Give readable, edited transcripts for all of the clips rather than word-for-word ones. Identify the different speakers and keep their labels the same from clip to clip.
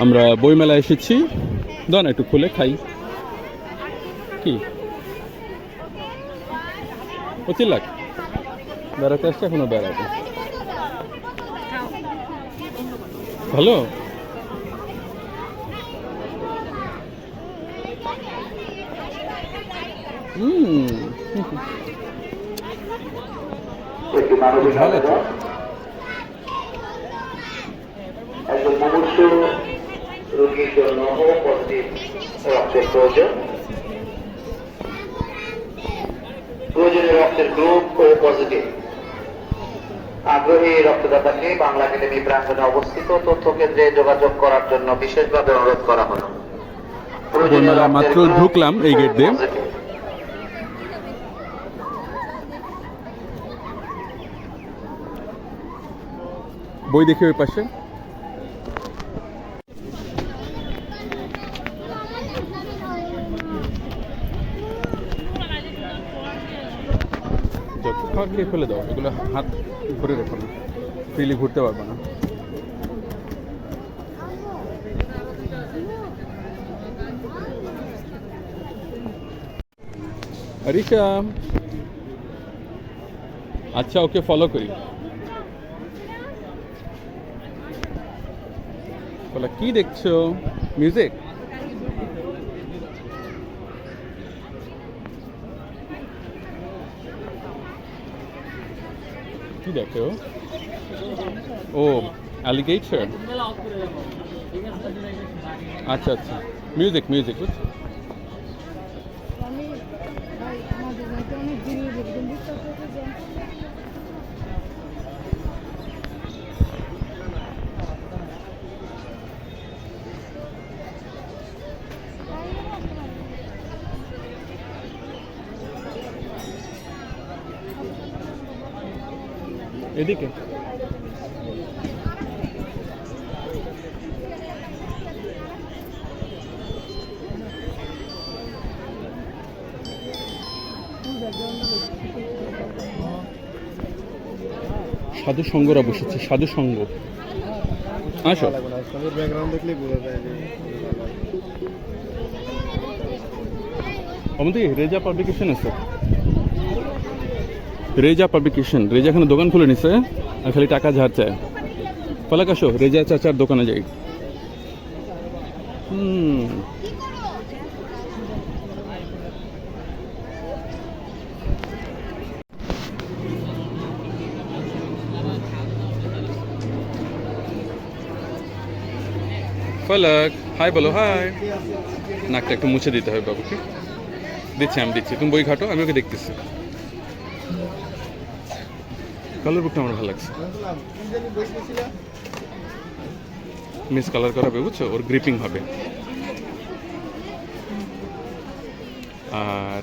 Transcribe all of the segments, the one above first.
Speaker 1: আমরা বইমেলা এসেছি, দাও না একটু খুলে খাই। কি 25 লাখ বেড়াতে আসছে, এখনো বেড়াতে ভালো। ভালো তো।
Speaker 2: একজন মুমূর্ষু রোগীর জন্য পজিটিভ রক্তের প্রয়োজন। প্রয়োজনীয় রক্তের গ্রুপ ও পজিটিভ। আগ্রহী রক্তদাতাকে বাংলা একাডেমি প্রাঙ্গণে অবস্থিত তথ্য কেন্দ্রে যোগাযোগ করার জন্য বিশেষভাবে অনুরোধ করা হলো।
Speaker 1: মাত্র ঢুকলাম এই গেট দিয়ে। বই দেখি ওই পাশে। যত খাওয়ার খেয়ে ফেলে দাও, এগুলো হাত ঘুরে রেখো না, ফ্রিলি ঘুরতে পারবে না। আরিশা, আচ্ছা ওকে ফলো করি। বলো কি দেখছো? মিউজিক? কি দেখো? ও অ্যালিগেটর। আচ্ছা আচ্ছা, মিউজিক মিউজিক বুঝছো। এদিকে সাধু সঙ্গরা বসেছে, সাধু সঙ্গ। আসো। আমাদের রেজা পাবলিকেশন আছে, রেজা পাবলিকেশন। রেজা এখানে দোকান খুলে নিছে আর খালি টাকা ঝাড় চায়। ফলাক আসো, রেজা চাচার দোকানে যাই। ফলাক হাই বলো। হাই। নাকটা একটু মুছে দিতে হবে বাবুকে। দিচ্ছি, আমি দিচ্ছি, তুমি বই ঘাটো, আমি ওকে দেখতেছি। কালার বুকটা আমার ভালো লাগছে, মিস কালার করাবে বুঝছো, ওর গ্রিপিং হবে। আর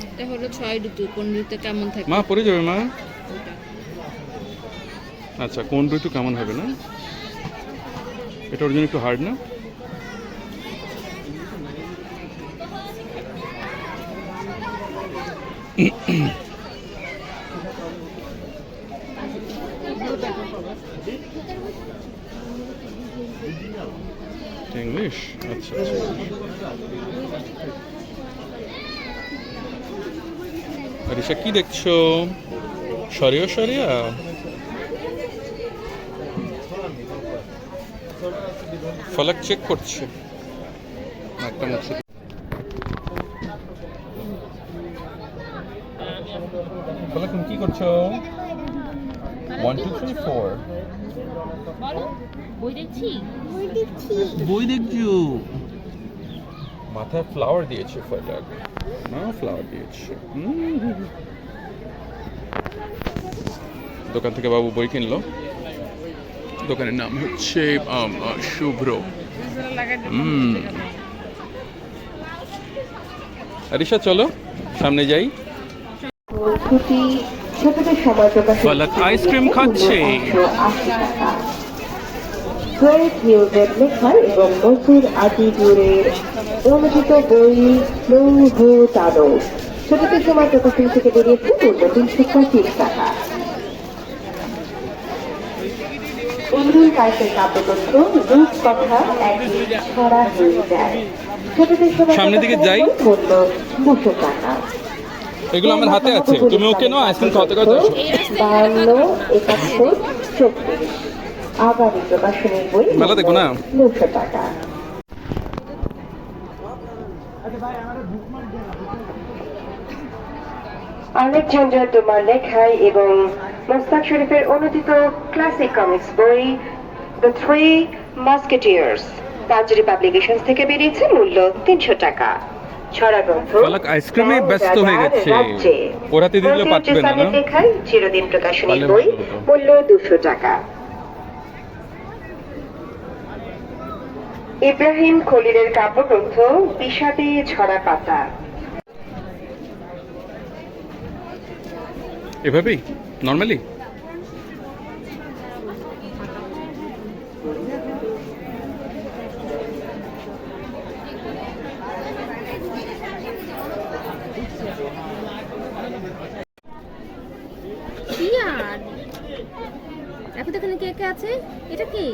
Speaker 3: এটা হলো 6 ঋতু, কোন ঋতুতে কেমন থাকে?
Speaker 1: মা পড়ে যাবে মা। আচ্ছা, কোন ঋতু কেমন হবে না, এটা ওর জন্য একটু হার্ড না? ইংলিশ? আচ্ছা আরিশা কি দেখছো? সরিয়া সরিয়া ফলাক চেক করছে। একটা মুছে ফলাক, তুমি কি করছো? 1 2 3 4
Speaker 3: বই দেখছি।
Speaker 1: বই দেখছো? মাথায় ফ্লাওয়ার দিয়েছে ফলাক, না ফ্লাওয়ার দিয়েছে। দোকান থেকে বাবু বই কিনলো। দোকানের নাম হচ্ছে শুভ্র। আরিশা চলো সামনে যাই। ফলাক আইসক্রিম খাচ্ছে।
Speaker 4: এবং নজরুল আজিজুরের অনুষ্ঠিত বই লৌহ তারক। ছোটদের সময় প্রকাশন থেকে বেরিয়েছে মূল্য 330 টাকা। ইমরুল কায়েসের কাব্যগ্রন্থ রূপকথা একই ছড়া হয়ে যায়। ছোটদের সময়
Speaker 1: সামনের দিকে যাই।
Speaker 4: মূল্য 200 টাকা।
Speaker 1: এগুলো আমার হাতে আছে, তুমি ওকে নাও, আইসক্রিম খাওয়াতে খাওয়াতে আসো।
Speaker 4: 52, 71, 24। আগামী প্রকাশনের বই
Speaker 1: মেলা দেখো না?
Speaker 4: 900 টাকা। আলেকজান্ডার তোমার লেখায় এবং মোস্তাক শরীফের অনুদিত ক্লাসিক কমিক্স বই দ্য থ্রি মাস্কেটিয়ার্স তাজরি পাবলিকেশনস থেকে বেরিয়েছে, মূল্য 300 টাকা। ছড়া গ্রন্থ
Speaker 1: পালক আইসক্রিমে ব্যস্ত হয়ে গেছে,
Speaker 4: রাজ্যে।
Speaker 1: ওরা তো দিলে পারবে না, না?
Speaker 4: লেখায় চিরদিন প্রকাশনের
Speaker 1: পারলে
Speaker 4: বই,
Speaker 1: ভালো হতো।
Speaker 4: মূল্য 200 টাকা। ইব্রাহিম খলিলের কাব্যগ্রন্থ বিষাদে ঝরা পাতা।
Speaker 1: এভাবেই নর্মালি
Speaker 3: কি আর এখন এখানে কে কে আছে? এটা কি?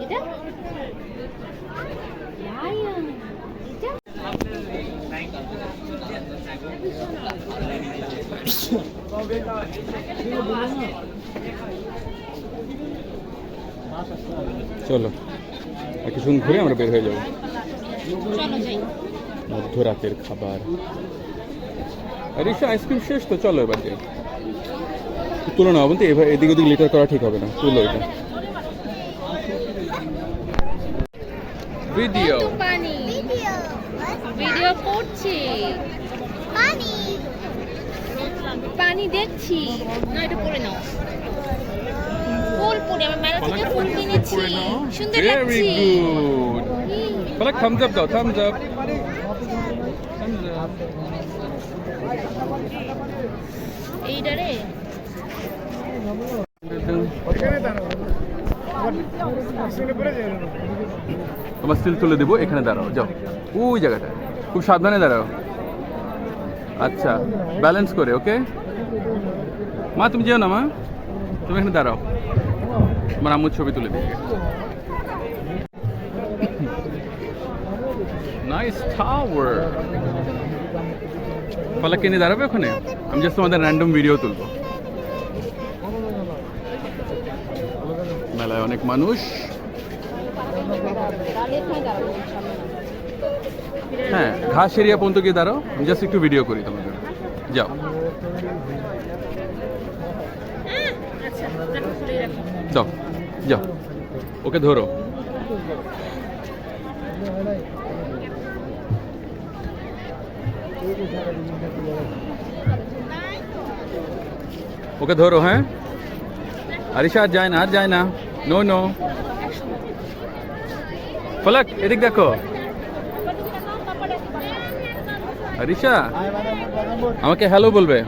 Speaker 3: এটা লায়ন। এটা
Speaker 1: চলো আর কিছুক্ষণ ঘুরে আমরা বের হয়ে যাবো।
Speaker 3: চলো যাই।
Speaker 1: মধ্যরাতের খাবার। আর এসে আইসক্রিম শেষ তো, চলো এবার যাই। তুলো না বলতে এবার এদিক ওদিক লিটার করা ঠিক হবে না, তুলো এটা। ভিডিও
Speaker 3: কত পানি ভিডিও করছি, পানি দেখছি না। এটা পরে নাও, ফুল পরে আমি মেলা থেকে ফুল কিনেছি, সুন্দর
Speaker 1: ভেরি
Speaker 3: লাগছে।
Speaker 1: গুড। পালক থামস আপ দাও, থামস আপ।
Speaker 3: এইটারে
Speaker 1: তোমার স্টিল তুলে দেবো, এখানে দাঁড়াও, যাও ওই জায়গাটা, খুব সাবধানে দাঁড়াও। আচ্ছা, ব্যালেন্স করে, ওকে মা, তুমি যেও না মা, তুমি এখানে দাঁড়াও, আমার আম্মুর ছবি তুলে দিই। Nice tower. পালক কিনে দাঁড়াবে ওখানে, আমি জাস্ট তোমাদের র্যান্ডম ভিডিও তুলবো। মেলায় অনেক মানুষ। হ্যাঁ, ঘাস এরিয়া পর্যন্ত গিয়ে দাঁড়াও, আমি জাস্ট একটু ভিডিও করি তোমাদের। যাও
Speaker 3: আচ্ছা রাখো, খুলে রাখো।
Speaker 1: যাও যাও, ওকে ধরো। ওকে ধরো, হ্যাঁ। আরিশা আর যায় না, আর যায় না, নো নো। ফলক এদিক দেখো। আরিশা আমাকে হ্যালো বলবে।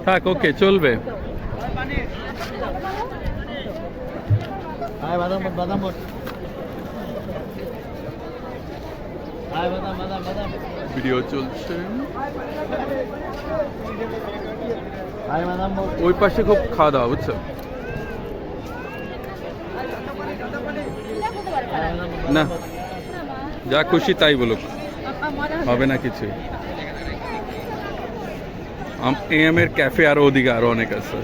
Speaker 1: থাক, ওকে চলবে। ভিডিও চলছে। ওই পাশে খুব খাওয়া দাওয়া, বুঝছো? না, যা খুশি তাই বলুক, হবে না কিছু। এম এর ক্যাফে আরো ওদিকে আরো অনেক আছে।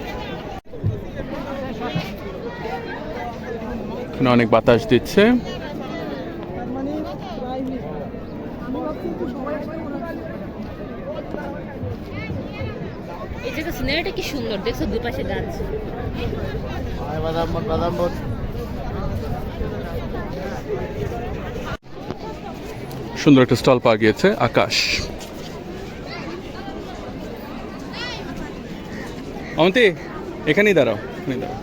Speaker 1: এখানে অনেক বাতাস দিচ্ছে।
Speaker 3: এই জায়গা সিনারিটা কি সুন্দর দেখছো, দুই পাশে গাছ।
Speaker 1: সুন্দর একটা স্টল পাওয়া গিয়েছে, আকাশ। অমন্তি এখানেই দাঁড়াও, এখানেই দাঁড়াও।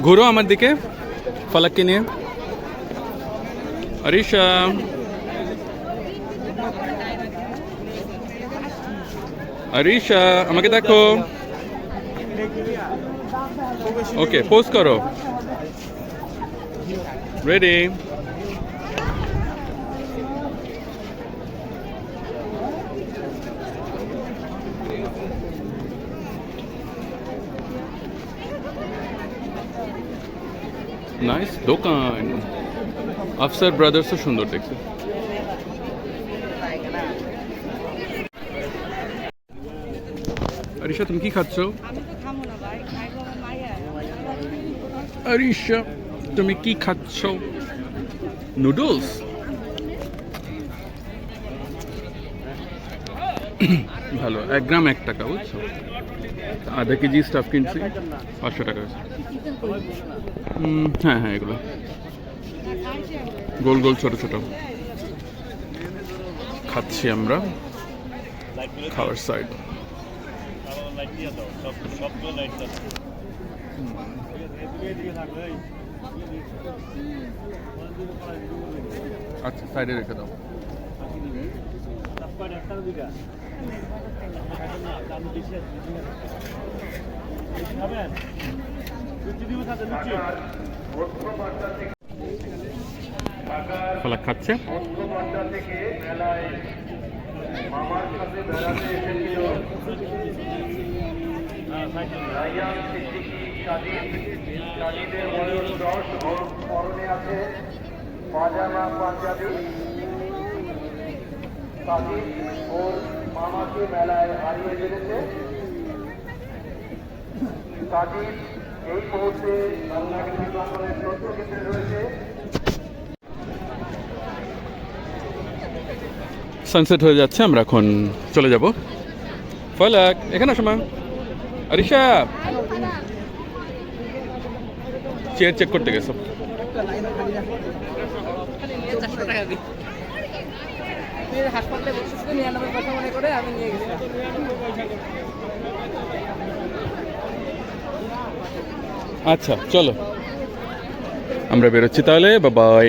Speaker 1: ঘুরো আমার দিকে ফলককে নিয়ে। আরিশা আরিশা আমাকে দেখো। ওকে, পোস্ট করো। রেডি? নাইস দোকান। আফসার ব্রাদার্সও সুন্দর দেখতে। আরিশা তুমি কি খাচ্ছ? আরিশা তুমি কি খাচ্ছ? নুডলস। ভালো, 1 গ্রাম 1 টাকা, বুঝছো? আধা কেজি স্টাফ কিনছি 500 টাকা। হ্যাঁ হ্যাঁ, এগুলো গোল গোল ছোট ছোট খাচ্ছি আমরা। খাওয়ার সাইড আচ্ছা, সাইডে রেখে দাও। ফলাক খাচ্ছে।
Speaker 2: পাজামা পাঞ্জাবি সাজিদ ওর মামাকে মেলায় হারিয়ে ফেলেছে। সাজিদ এই মুহূর্তে বাংলাদেশ প্রাঙ্গণের তথ্য কেন্দ্রে রয়েছে।
Speaker 1: সানসেট হয়ে যাচ্ছে, আমরা এখন চলে যাব। ফলাক এখানে আসো মা। আরিশা চেয়ার চেক করতে গেছো।
Speaker 5: হাসপাতালে বসে 99 কথা মনে করে আমি নিয়ে গেছিলাম।
Speaker 1: আচ্ছা চলো আমরা বেরোচ্ছি তাহলে, বাই বাই।